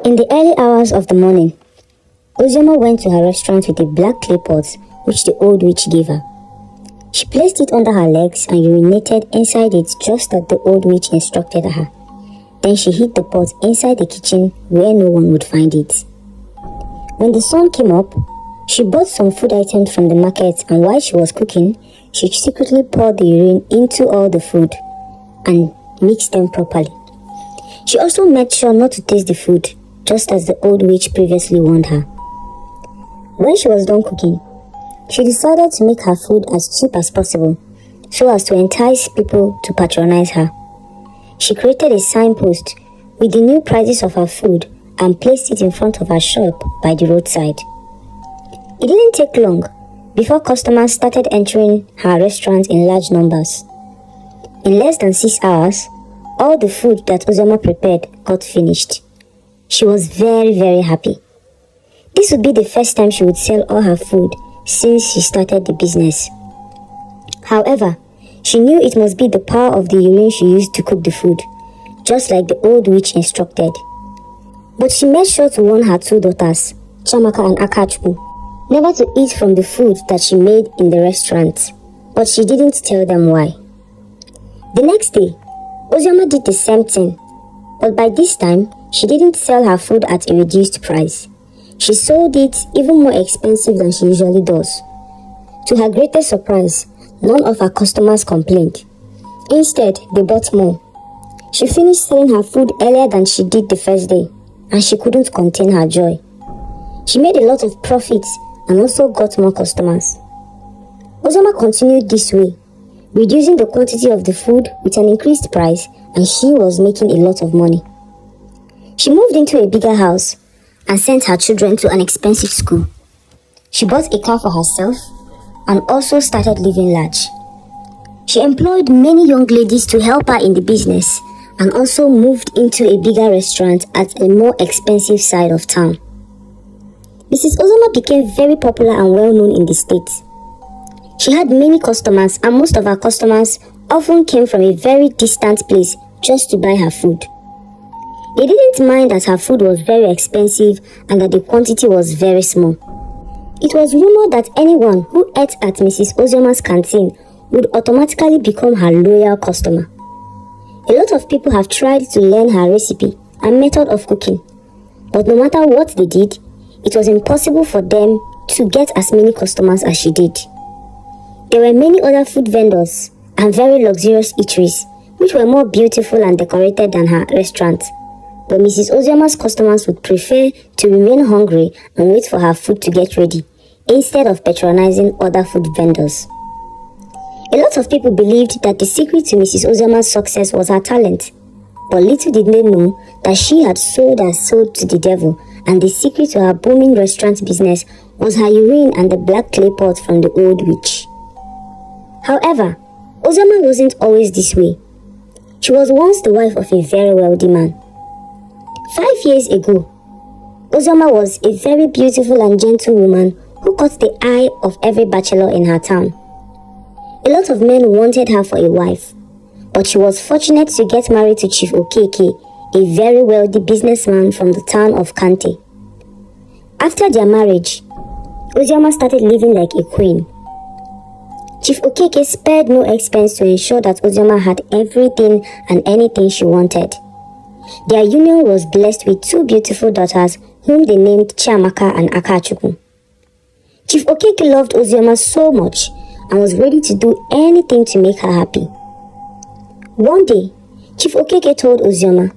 In the early hours of the morning, Ozioma went to her restaurant with a black clay pot which the old witch gave her. She placed it under her legs and urinated inside it just as the old witch instructed her. Then she hid the pot inside the kitchen where no one would find it. When the sun came up, she bought some food items from the market, and while she was cooking, she secretly poured the urine into all the food and mixed them properly. She also made sure not to taste the food, just as the old witch previously warned her. When she was done cooking, she decided to make her food as cheap as possible so as to entice people to patronize her. She created a signpost with the new prices of her food and placed it in front of her shop by the roadside. It didn't take long before customers started entering her restaurant in large numbers. In less than 6 hours, all the food that Ozioma prepared got finished. She was very happy. This would be the first time she would sell all her food since she started the business. However, she knew it must be the power of the urine she used to cook the food, just like the old witch instructed. But she made sure to warn her 2 daughters, Chiamaka and Akachukwu, never to eat from the food that she made in the restaurant, but she didn't tell them why. The next day, Ozioma did the same thing, but by this time, she didn't sell her food at a reduced price. She sold it even more expensive than she usually does. To her greatest surprise, none of her customers complained. Instead, they bought more. She finished selling her food earlier than she did the first day, and she couldn't contain her joy. She made a lot of profits and also got more customers. Ozioma continued this way, reducing the quantity of the food with an increased price, and she was making a lot of money. She moved into a bigger house and sent her children to an expensive school. She bought a car for herself and also started living large. She employed many young ladies to help her in the business and also moved into a bigger restaurant at a more expensive side of town. Mrs. Ozioma became very popular and well known in the state. She had many customers, and most of her customers often came from a very distant place just to buy her food. They didn't mind that her food was very expensive and that the quantity was very small. It was rumored that anyone who ate at Mrs. Ozioma's canteen would automatically become her loyal customer. A lot of people have tried to learn her recipe and method of cooking, but no matter what they did, it was impossible for them to get as many customers as she did. There were many other food vendors and very luxurious eateries which were more beautiful and decorated than her restaurant, but Mrs. Ozioma's customers would prefer to remain hungry and wait for her food to get ready instead of patronizing other food vendors. A lot of people believed that the secret to Mrs. Ozioma's success was her talent, but little did they know that she had sold her soul to the devil, and the secret to her booming restaurant business was her urine and the black clay pot from the old witch. However, Ozioma wasn't always this way. She was once the wife of a very wealthy man. 5 years ago, Ozioma was a very beautiful and gentle woman who caught the eye of every bachelor in her town. A lot of men wanted her for a wife, but she was fortunate to get married to Chief Okeke, a very wealthy businessman from the town of Kante. After their marriage, Ozioma started living like a queen. Chief Okeke spared no expense to ensure that Ozioma had everything and anything she wanted. Their union was blessed with 2 beautiful daughters whom they named Chiamaka and Akachukwu. Chief Okeke loved Ozioma so much and was ready to do anything to make her happy. One day, Chief Okeke told Ozioma,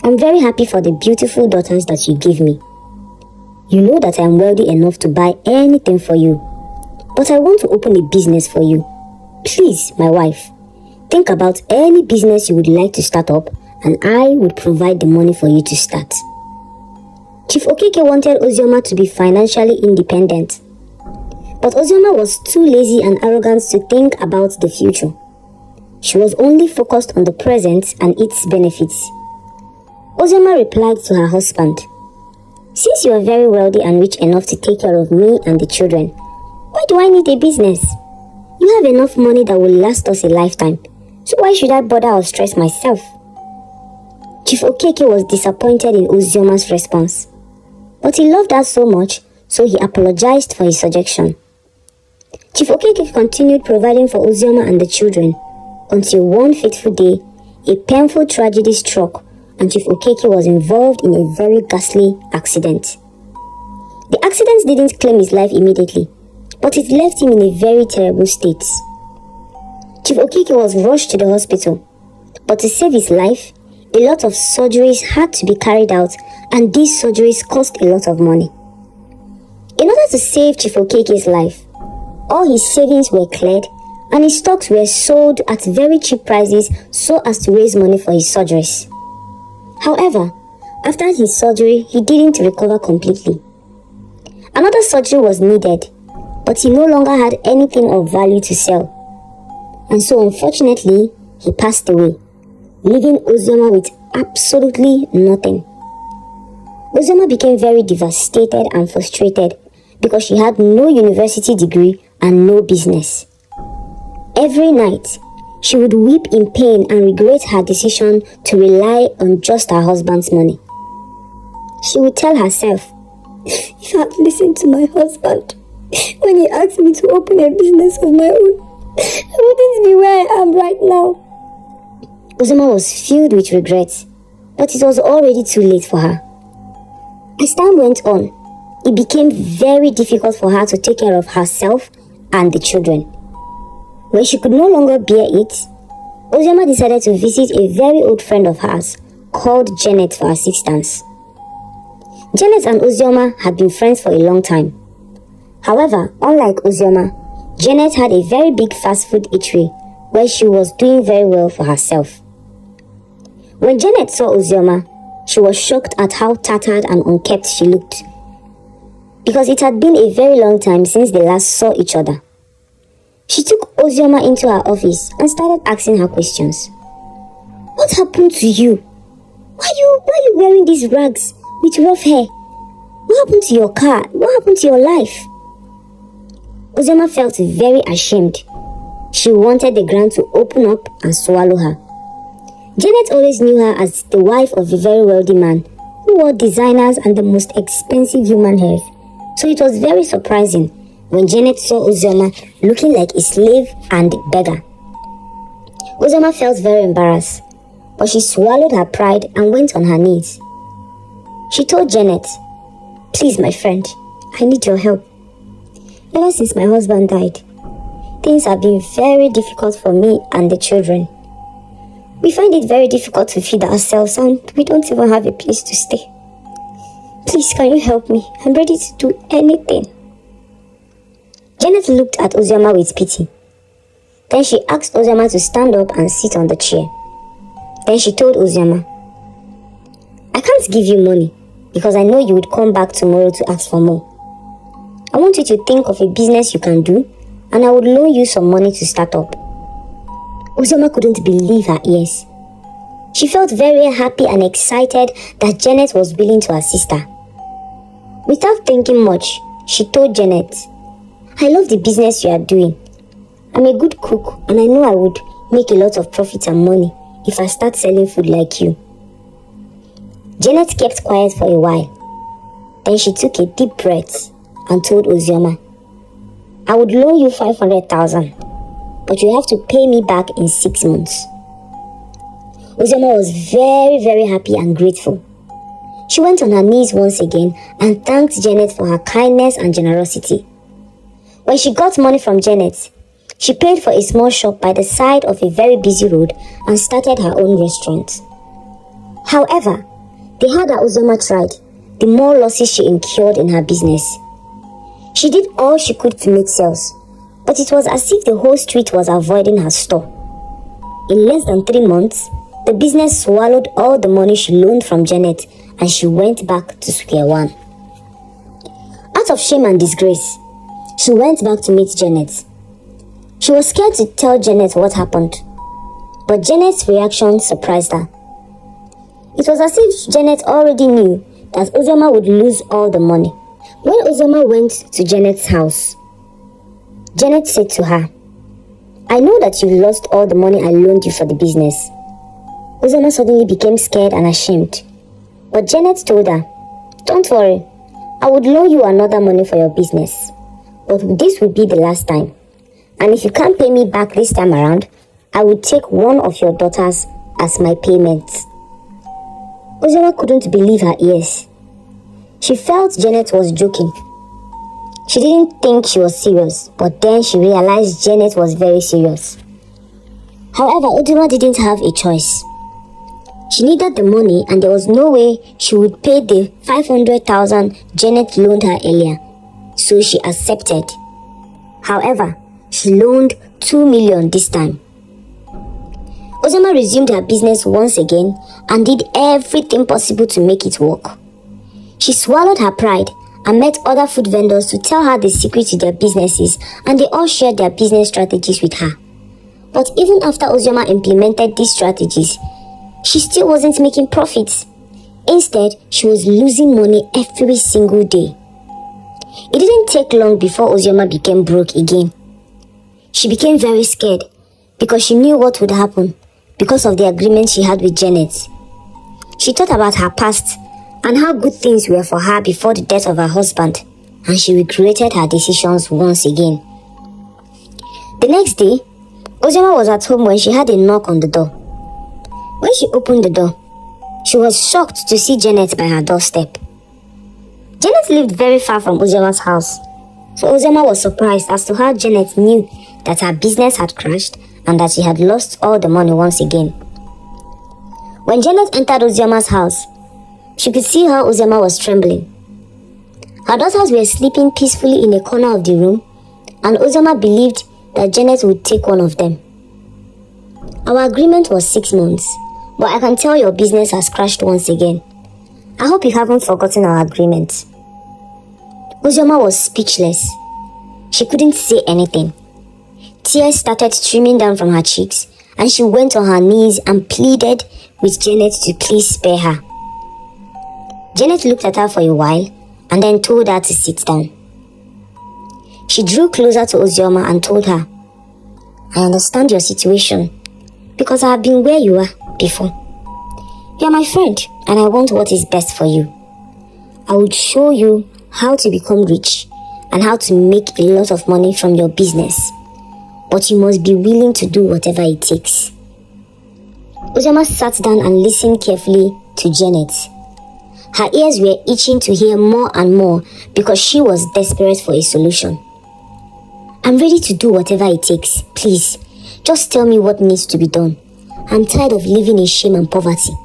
"I'm very happy for the beautiful daughters that you give me. You know that I am wealthy enough to buy anything for you, but I want to open a business for you. Please, my wife, think about any business you would like to start up, and I would provide the money for you to start." Chief Okeke wanted Ozioma to be financially independent, but Ozioma was too lazy and arrogant to think about the future. She was only focused on the present and its benefits. Ozioma replied to her husband, "Since you are very wealthy and rich enough to take care of me and the children, why do I need a business? You have enough money that will last us a lifetime, so why should I bother or stress myself?" Chief Okeke was disappointed in Ozioma's response, but he loved her so much, so he apologized for his suggestion. Chief Okeke continued providing for Ozioma and the children until one fateful day, a painful tragedy struck and Chief Okeke was involved in a very ghastly accident. The accident didn't claim his life immediately, but it left him in a very terrible state. Chief Okeke was rushed to the hospital, but to save his life, a lot of surgeries had to be carried out and these surgeries cost a lot of money. In order to save Chief Okeke's life, all his savings were cleared and his stocks were sold at very cheap prices so as to raise money for his surgeries. However, after his surgery, he didn't recover completely. Another surgery was needed, but he no longer had anything of value to sell. And so unfortunately, he passed away, leaving Ozioma with absolutely nothing. Ozioma became very devastated and frustrated because she had no university degree and no business. Every night, she would weep in pain and regret her decision to rely on just her husband's money. She would tell herself, "If I had listened to my husband when he asked me to open a business of my own, I wouldn't be where I am right now." Ozioma was filled with regret, but it was already too late for her. As time went on, it became very difficult for her to take care of herself and the children. When she could no longer bear it, Ozioma decided to visit a very old friend of hers called Janet for assistance. Janet and Ozioma had been friends for a long time. However, unlike Ozioma, Janet had a very big fast food eatery where she was doing very well for herself. When Janet saw Ozioma, she was shocked at how tattered and unkempt she looked, because it had been a very long time since they last saw each other. She took Ozioma into her office and started asking her questions. "What happened to you? Why are you wearing these rags with rough hair? What happened to your car? What happened to your life?" Ozioma felt very ashamed. She wanted the ground to open up and swallow her. Janet always knew her as the wife of a very wealthy man who wore designers and the most expensive human hairs, so it was very surprising when Janet saw Ozioma looking like a slave and beggar. Ozioma felt very embarrassed, but she swallowed her pride and went on her knees. She told Janet, "Please, my friend, I need your help. Ever since my husband died, things have been very difficult for me and the children. We find it very difficult to feed ourselves and we don't even have a place to stay. Please, can you help me? I'm ready to do anything." Janet looked at Ozioma with pity. Then she asked Ozioma to stand up and sit on the chair. Then she told Ozioma, "I can't give you money because I know you would come back tomorrow to ask for more. I want you to think of a business you can do and I would loan you some money to start up." Ozioma couldn't believe her ears. She felt very happy and excited that Janet was willing to assist her. Without thinking much, she told Janet, "I love the business you are doing. I'm a good cook and I know I would make a lot of profit and money if I start selling food like you." Janet kept quiet for a while. Then she took a deep breath and told Ozioma, "I would loan you 500,000, but you have to pay me back in 6 months." Ozioma was very, very happy and grateful. She went on her knees once again and thanked Janet for her kindness and generosity. When she got money from Janet, she paid for a small shop by the side of a very busy road and started her own restaurant. However, the harder Ozioma tried, the more losses she incurred in her business. She did all she could to make sales, but it was as if the whole street was avoiding her store. In less than 3 months, the business swallowed all the money she loaned from Janet and she went back to square one. Out of shame and disgrace, she went back to meet Janet. She was scared to tell Janet what happened, but Janet's reaction surprised her. It was as if Janet already knew that Ozioma would lose all the money. When Ozioma went to Janet's house, Janet said to her, "I know that you lost all the money I loaned you for the business. Uzoma suddenly became scared and ashamed. But Janet told her, "Don't worry, I would loan you another money for your business. But this will be the last time. And if you can't pay me back this time around, I will take one of your daughters as my payment." Uzoma couldn't believe her ears. She felt Janet was joking. She didn't think she was serious, but then she realized Janet was very serious. However, Uzoma didn't have a choice. She needed the money and there was no way she would pay the 500,000 Janet loaned her earlier, so she accepted. However, she loaned 2 million this time. Uzoma resumed her business once again and did everything possible to make it work. She swallowed her pride and met other food vendors to tell her the secret to their businesses, and they all shared their business strategies with her. But even after Uzoma implemented these strategies, she still wasn't making profits. Instead, she was losing money every single day. It didn't take long before Uzoma became broke again. She became very scared because she knew what would happen because of the agreement she had with Janet. She thought about her past and how good things were for her before the death of her husband, and she regretted her decisions once again. The next day, Uzoma was at home when she had a knock on the door. When she opened the door, she was shocked to see Janet by her doorstep. Janet lived very far from Uzoma's house, so Uzoma was surprised as to how Janet knew that her business had crashed and that she had lost all the money once again. When Janet entered Uzoma's house, she could see how Uzoma was trembling. Her daughters were sleeping peacefully in a corner of the room, and Uzoma believed that Janet would take one of them. "Our agreement was 6 months, but I can tell your business has crashed once again. I hope you haven't forgotten our agreement." Uzoma was speechless. She couldn't say anything. Tears started streaming down from her cheeks, and she went on her knees and pleaded with Janet to please spare her. Janet looked at her for a while and then told her to sit down. She drew closer to Uzoma and told her, "I understand your situation because I have been where you are before. You are my friend and I want what is best for you. I would show you how to become rich and how to make a lot of money from your business, but you must be willing to do whatever it takes." Uzoma sat down and listened carefully to Janet. Her ears were itching to hear more and more because she was desperate for a solution. "I'm ready to do whatever it takes. Please, just tell me what needs to be done. I'm tired of living in shame and poverty."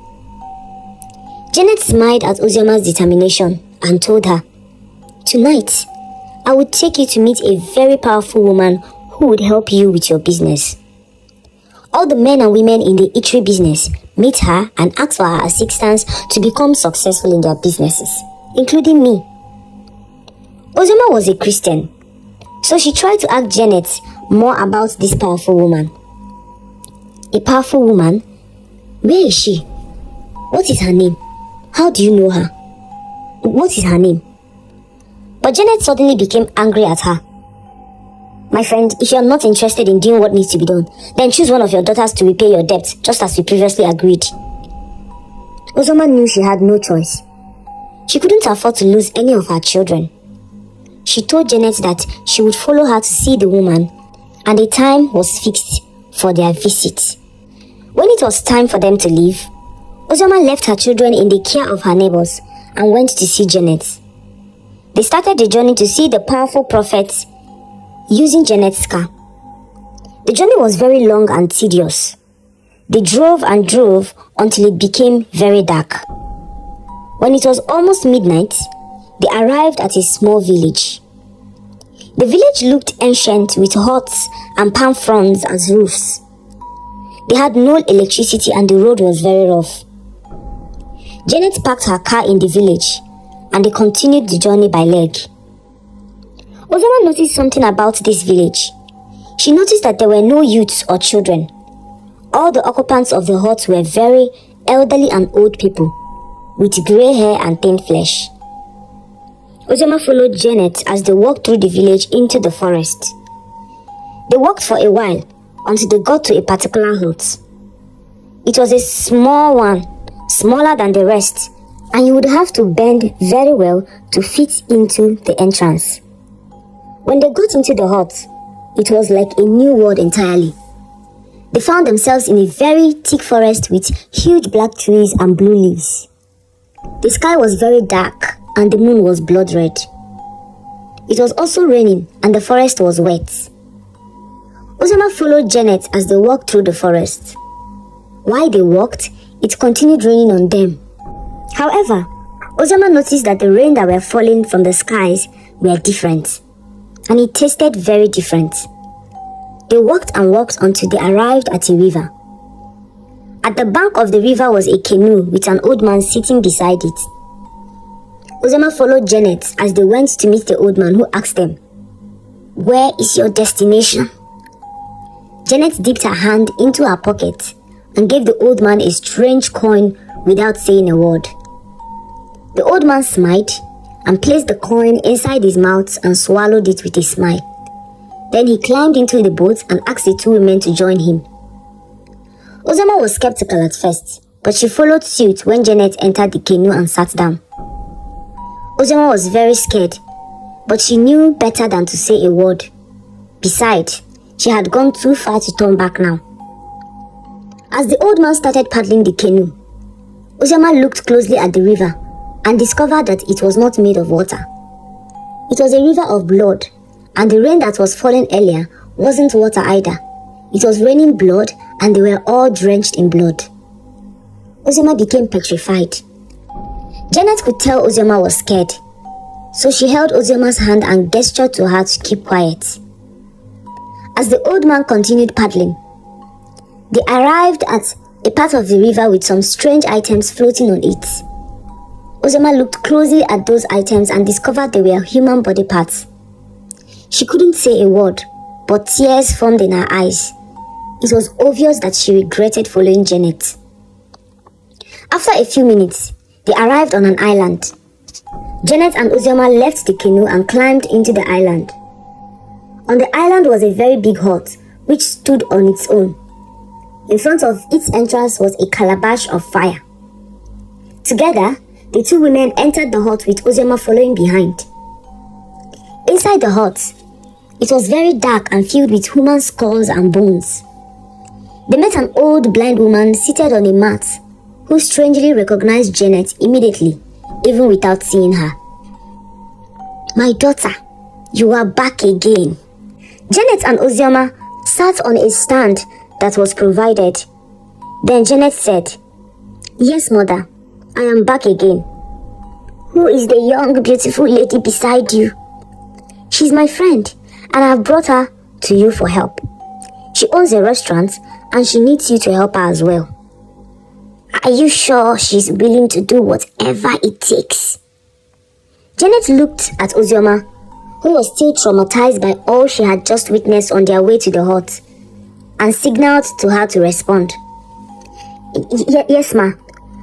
Janet smiled at Uzoma's determination and told her, "Tonight, I would take you to meet a very powerful woman who would help you with your business. All the men and women in the eatery business meet her and ask for her assistance to become successful in their businesses, including me." Uzoma was a Christian, so she tried to ask Janet more about this powerful woman. "A powerful woman? Where is she? What is her name? How do you know her? What is her name?" But Janet suddenly became angry at her. "My friend, if you are not interested in doing what needs to be done, then choose one of your daughters to repay your debt, just as we previously agreed." Uzoma knew she had no choice. She couldn't afford to lose any of her children. She told Janet that she would follow her to see the woman, and a time was fixed for their visit. When it was time for them to leave, Uzoma left her children in the care of her neighbors and went to see Janet. They started the journey to see the powerful prophet using Janet's car. The journey was very long and tedious. They drove and drove until it became very dark. When it was almost midnight, they arrived at a small village. The village looked ancient with huts and palm fronds as roofs. They had no electricity and the road was very rough. Janet parked her car in the village and they continued the journey by leg. Uzoma noticed something about this village. She noticed that there were no youths or children. All the occupants of the huts were very elderly and old people, with grey hair and thin flesh. Uzoma followed Janet as they walked through the village into the forest. They walked for a while until they got to a particular hut. It was a small one, smaller than the rest, and you would have to bend very well to fit into the entrance. When they got into the hut, it was like a new world entirely. They found themselves in a very thick forest with huge black trees and blue leaves. The sky was very dark and the moon was blood red. It was also raining and the forest was wet. Uzoma followed Janet as they walked through the forest. While they walked, it continued raining on them. However, Uzoma noticed that the rain that were falling from the skies were different, and it tasted very different. They walked and walked until they arrived at a river. At the bank of the river was a canoe with an old man sitting beside it. Uzoma followed Janet as they went to meet the old man, who asked them, "Where is your destination?" Janet dipped her hand into her pocket and gave the old man a strange coin without saying a word. The old man smiled and placed the coin inside his mouth and swallowed it with a smile. Then he climbed into the boat and asked the two women to join him. Uzoma was skeptical at first, but she followed suit when Janet entered the canoe and sat down. Uzoma was very scared, but she knew better than to say a word. Besides, she had gone too far to turn back now. As the old man started paddling the canoe, Uzoma looked closely at the river and discovered that it was not made of water. It was a river of blood, and the rain that was falling earlier wasn't water either. It was raining blood, and they were all drenched in blood. Uzoma became petrified. Janet could tell Uzoma was scared, so she held Uzoma's hand and gestured to her to keep quiet. As the old man continued paddling, they arrived at a part of the river with some strange items floating on it. Uzoma looked closely at those items and discovered they were human body parts. She couldn't say a word, but tears formed in her eyes. It was obvious that she regretted following Janet. After a few minutes, they arrived on an island. Janet and Uzoma left the canoe and climbed into the island. On the island was a very big hut, which stood on its own. In front of its entrance was a calabash of fire. Together, the two women entered the hut with Uzoma following behind. Inside the hut, it was very dark and filled with human skulls and bones. They met an old blind woman seated on a mat, who strangely recognized Janet immediately, even without seeing her. "My daughter, you are back again." Janet and Uzoma sat on a stand that was provided. Then Janet said, "Yes, mother, I am back again." "Who is the young, beautiful lady beside you?" "She's my friend, and I've brought her to you for help. She owns a restaurant, and she needs you to help her as well." "Are you sure she's willing to do whatever it takes?" Janet looked at Uzoma, who was still traumatized by all she had just witnessed on their way to the hut, and signaled to her to respond. Yes, ma.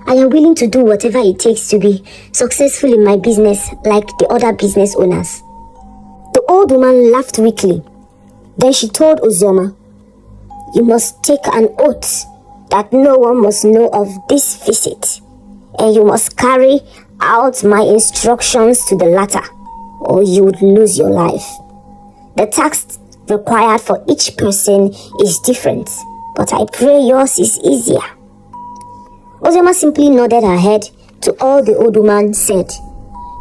I am willing to do whatever it takes to be successful in my business like the other business owners." The old woman laughed weakly. Then she told Uzoma, "You must take an oath that no one must know of this visit, and you must carry out my instructions to the latter, or you would lose your life. The task required for each person is different, but I pray yours is easier." Uzoma simply nodded her head to all the old woman said,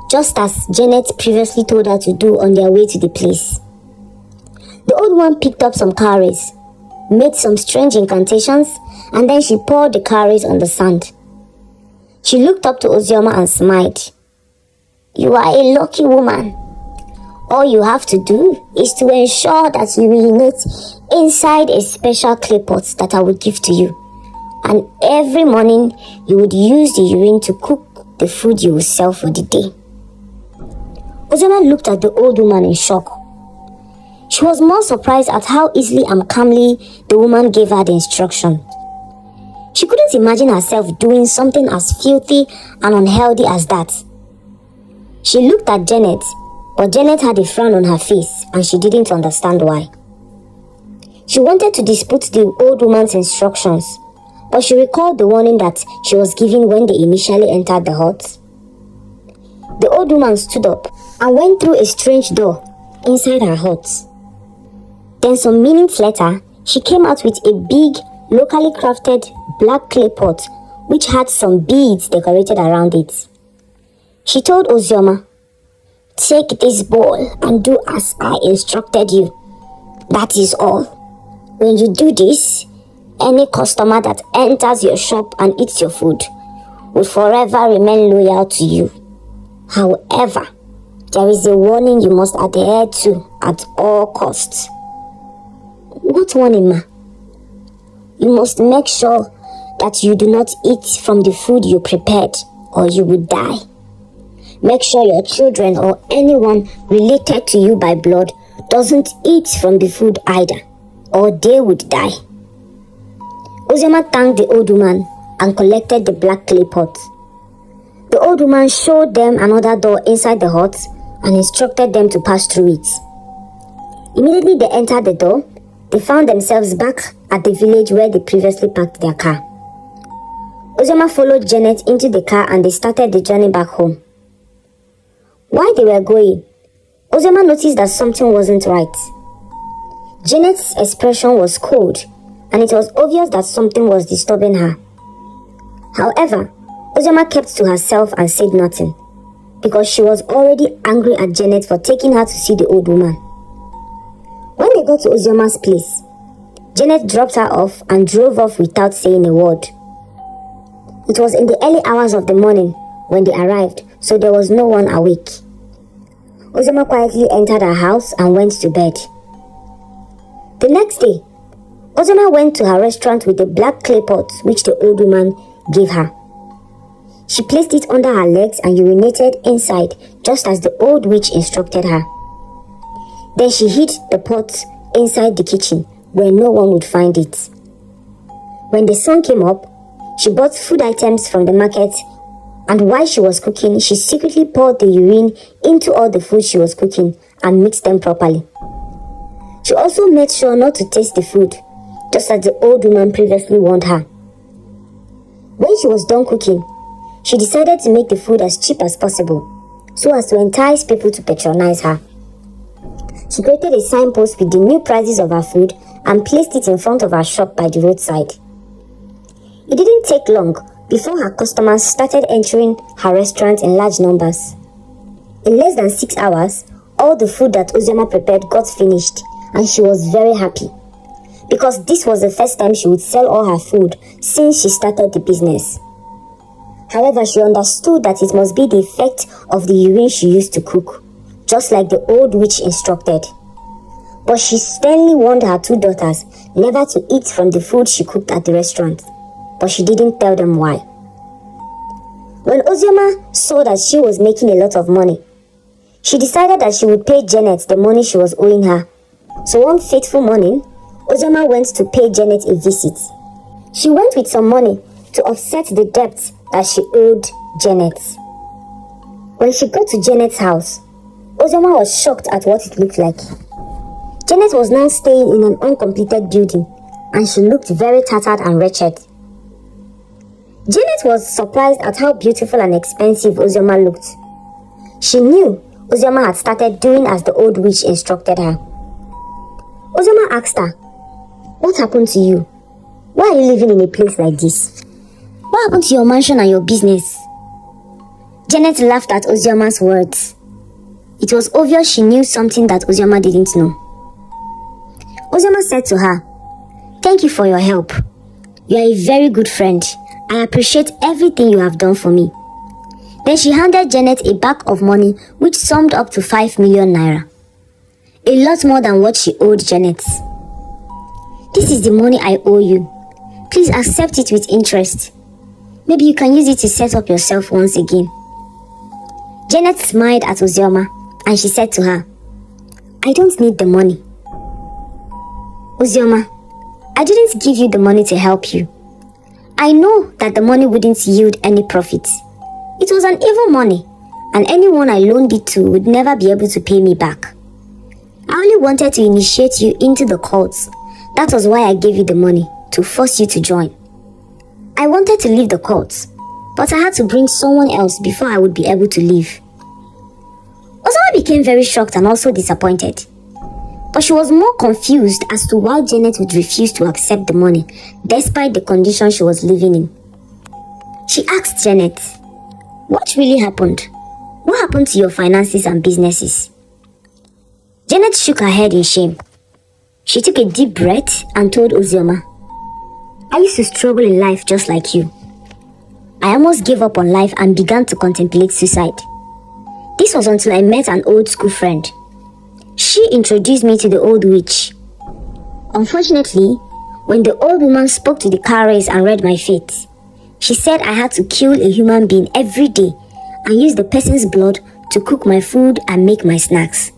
just as Janet previously told her to do on their way to the place. The old woman picked up some cowries, made some strange incantations, and then she poured the cowries on the sand. She looked up to Uzoma and smiled. "You are a lucky woman. All you have to do is to ensure that you urinate inside a special clay pot that I will give to you. And every morning, you would use the urine to cook the food you will sell for the day." Uzoma looked at the old woman in shock. She was more surprised at how easily and calmly the woman gave her the instruction. She couldn't imagine herself doing something as filthy and unhealthy as that. She looked at Janet, but Janet had a frown on her face and she didn't understand why. She wanted to dispute the old woman's instructions, but she recalled the warning that she was given when they initially entered the hut. The old woman stood up and went through a strange door inside her hut. Then some minutes later, she came out with a big, locally crafted black clay pot which had some beads decorated around it. She told Ozioma, "Take this bowl and do as I instructed you. That is all. When you do this, any customer that enters your shop and eats your food will forever remain loyal to you. However, there is a warning you must adhere to at all costs." "What warning, ma?" "You must make sure that you do not eat from the food you prepared or you will die. Make sure your children or anyone related to you by blood doesn't eat from the food either, or they would die." Ozioma thanked the old woman and collected the black clay pot. The old woman showed them another door inside the hut and instructed them to pass through it. Immediately they entered the door, they found themselves back at the village where they previously parked their car. Ozioma followed Janet into the car and they started the journey back home. While they were going, Ozioma noticed that something wasn't right. Janet's expression was cold, and it was obvious that something was disturbing her. However, Ozioma kept to herself and said nothing, because she was already angry at Janet for taking her to see the old woman. When they got to Ozioma's place, Janet dropped her off and drove off without saying a word. It was in the early hours of the morning when they arrived, so there was no one awake. Ozioma quietly entered her house and went to bed. The next day, Ozioma went to her restaurant with the black clay pot which the old woman gave her. She placed it under her legs and urinated inside just as the old witch instructed her. Then she hid the pot inside the kitchen where no one would find it. When the sun came up, she bought food items from the market, and while she was cooking, she secretly poured the urine into all the food she was cooking and mixed them properly. She also made sure not to taste the food, just as the old woman previously warned her. When she was done cooking, she decided to make the food as cheap as possible, so as to entice people to patronize her. She created a signpost with the new prices of her food and placed it in front of her shop by the roadside. It didn't take long before her customers started entering her restaurant in large numbers. In less than 6 hours, all the food that Ozioma prepared got finished, and she was very happy, because this was the first time she would sell all her food since she started the business. However, she understood that it must be the effect of the urine she used to cook, just like the old witch instructed. But she sternly warned her 2 daughters never to eat from the food she cooked at the restaurant, but she didn't tell them why. When Ozioma saw that she was making a lot of money, she decided that she would pay Janet the money she was owing her. So one fateful morning, Ozioma went to pay Janet a visit. She went with some money to offset the debts that she owed Janet. When she got to Janet's house, Ozioma was shocked at what it looked like. Janet was now staying in an uncompleted building, and she looked very tattered and wretched. Janet was surprised at how beautiful and expensive Ozioma looked. She knew Ozioma had started doing as the old witch instructed her. Ozioma asked her, "What happened to you? Why are you living in a place like this? What happened to your mansion and your business?" Janet laughed at Ozioma's words. It was obvious she knew something that Ozioma didn't know. Ozioma said to her, "Thank you for your help. You are a very good friend. I appreciate everything you have done for me." Then she handed Janet a bag of money which summed up to 5 million naira. A lot more than what she owed Janet. "This is the money I owe you. Please accept it with interest. Maybe you can use it to set up yourself once again." Janet smiled at Ozioma and she said to her, "I don't need the money." "Ozioma, I didn't give you the money to help you. I know that the money wouldn't yield any profit. It was an evil money, and anyone I loaned it to would never be able to pay me back. I only wanted to initiate you into the cults. That was why I gave you the money, to force you to join." I wanted to leave the cult, but I had to bring someone else before I would be able to leave. Uzoma became very shocked and also disappointed. But she was more confused as to why Janet would refuse to accept the money despite the condition she was living in. She asked Janet, "What really happened? What happened to your finances and businesses?" Janet shook her head in shame. She took a deep breath and told Uzoma, "I used to struggle in life just like you. I almost gave up on life and began to contemplate suicide. This was until I met an old school friend. She introduced me to the old witch. Unfortunately, when the old woman spoke to the cowries and read my fate, she said I had to kill a human being every day and use the person's blood to cook my food and make my snacks.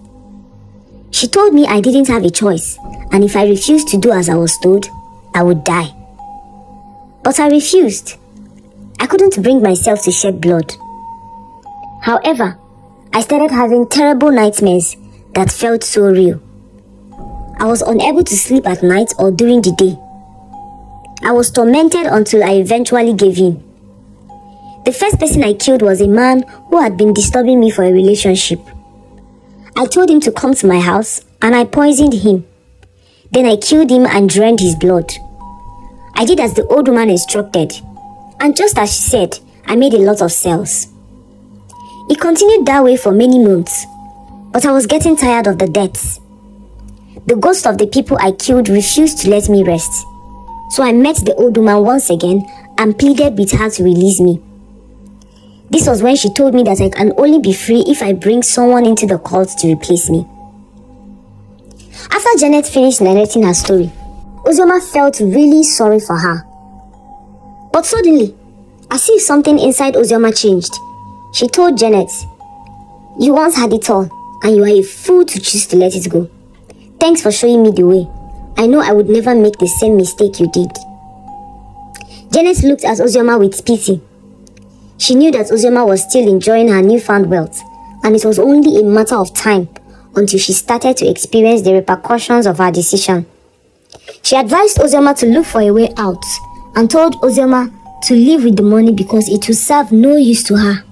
She told me I didn't have a choice, and if I refused to do as I was told, I would die. But I refused. I couldn't bring myself to shed blood. However, I started having terrible nightmares that felt so real. I was unable to sleep at night or during the day. I was tormented until I eventually gave in. The first person I killed was a man who had been disturbing me for a relationship. I told him to come to my house and I poisoned him. Then I killed him and drained his blood. I did as the old woman instructed, and just as she said, I made a lot of cells. It continued that way for many months, but I was getting tired of the deaths. The ghosts of the people I killed refused to let me rest, so I met the old woman once again and pleaded with her to release me. This was when she told me that I can only be free if I bring someone into the cult to replace me. After Janet finished narrating her story, Uzoma felt really sorry for her. But suddenly, as if something inside Uzoma changed, she told Janet, "You once had it all, and you are a fool to choose to let it go. Thanks for showing me the way. I know I would never make the same mistake you did." Janet looked at Uzoma with pity. She knew that Uzoma was still enjoying her newfound wealth, and it was only a matter of time until she started to experience the repercussions of her decision. She advised Uzoma to look for a way out and told Uzoma to live with the money because it would serve no use to her.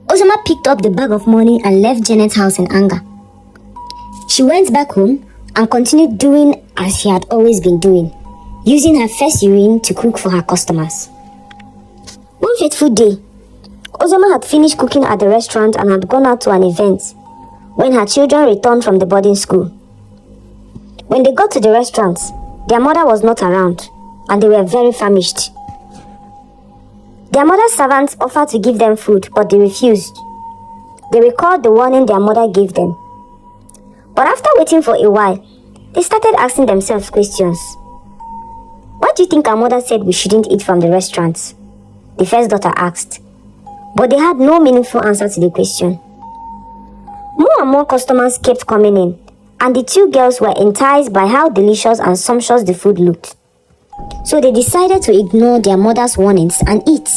Uzoma picked up the bag of money and left Janet's house in anger. She went back home and continued doing as she had always been doing, using her first urine to cook for her customers. One fateful day, Uzoma had finished cooking at the restaurant and had gone out to an event when her children returned from the boarding school. When they got to the restaurant, their mother was not around and they were very famished. Their mother's servants offered to give them food, but they refused. They recalled the warning their mother gave them. But after waiting for a while, they started asking themselves questions. "Why do you think our mother said we shouldn't eat from the restaurant?" the first daughter asked. But they had no meaningful answer to the question. More and more customers kept coming in, and the two girls were enticed by how delicious and sumptuous the food looked. So they decided to ignore their mother's warnings and eat.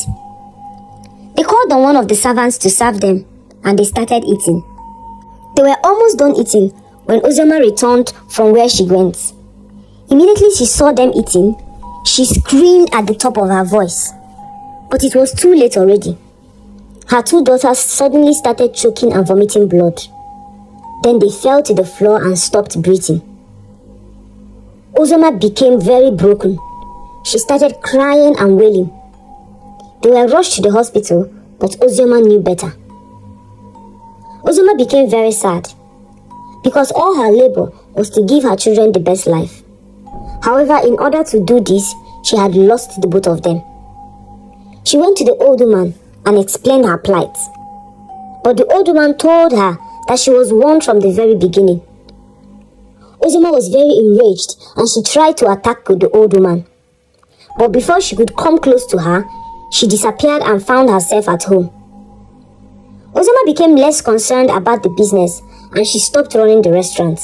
They called on one of the servants to serve them, and they started eating. They were almost done eating when Uzoma returned from where she went. Immediately she saw them eating, she screamed at the top of her voice. But it was too late already. Her two daughters suddenly started choking and vomiting blood. Then they fell to the floor and stopped breathing. Uzoma became very broken. She started crying and wailing. They were rushed to the hospital, but Uzoma knew better. Uzoma became very sad because all her labor was to give her children the best life. However, in order to do this, she had lost the both of them. She went to the old woman and explained her plight. But the old woman told her that she was warned from the very beginning. Uzoma was very enraged and she tried to attack the old woman. But before she could come close to her, she disappeared and found herself at home. Uzoma became less concerned about the business and she stopped running the restaurant.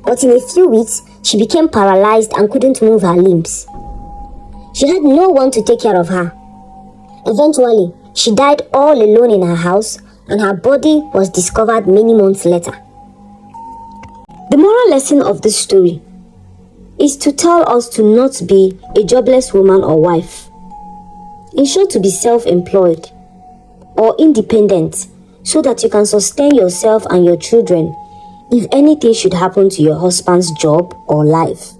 But in a few weeks, she became paralyzed and couldn't move her limbs. She had no one to take care of her. Eventually, she died all alone in her house and her body was discovered many months later. The moral lesson of this story: is to tell us to not be a jobless woman or wife. In short, to be self-employed or independent so that you can sustain yourself and your children if anything should happen to your husband's job or life.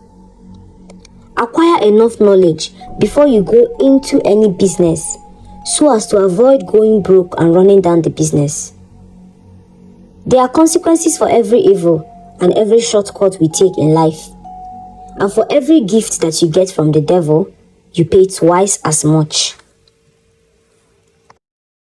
Acquire enough knowledge before you go into any business so as to avoid going broke and running down the business. There are consequences for every evil and every shortcut we take in life. And for every gift that you get from the devil, you pay twice as much.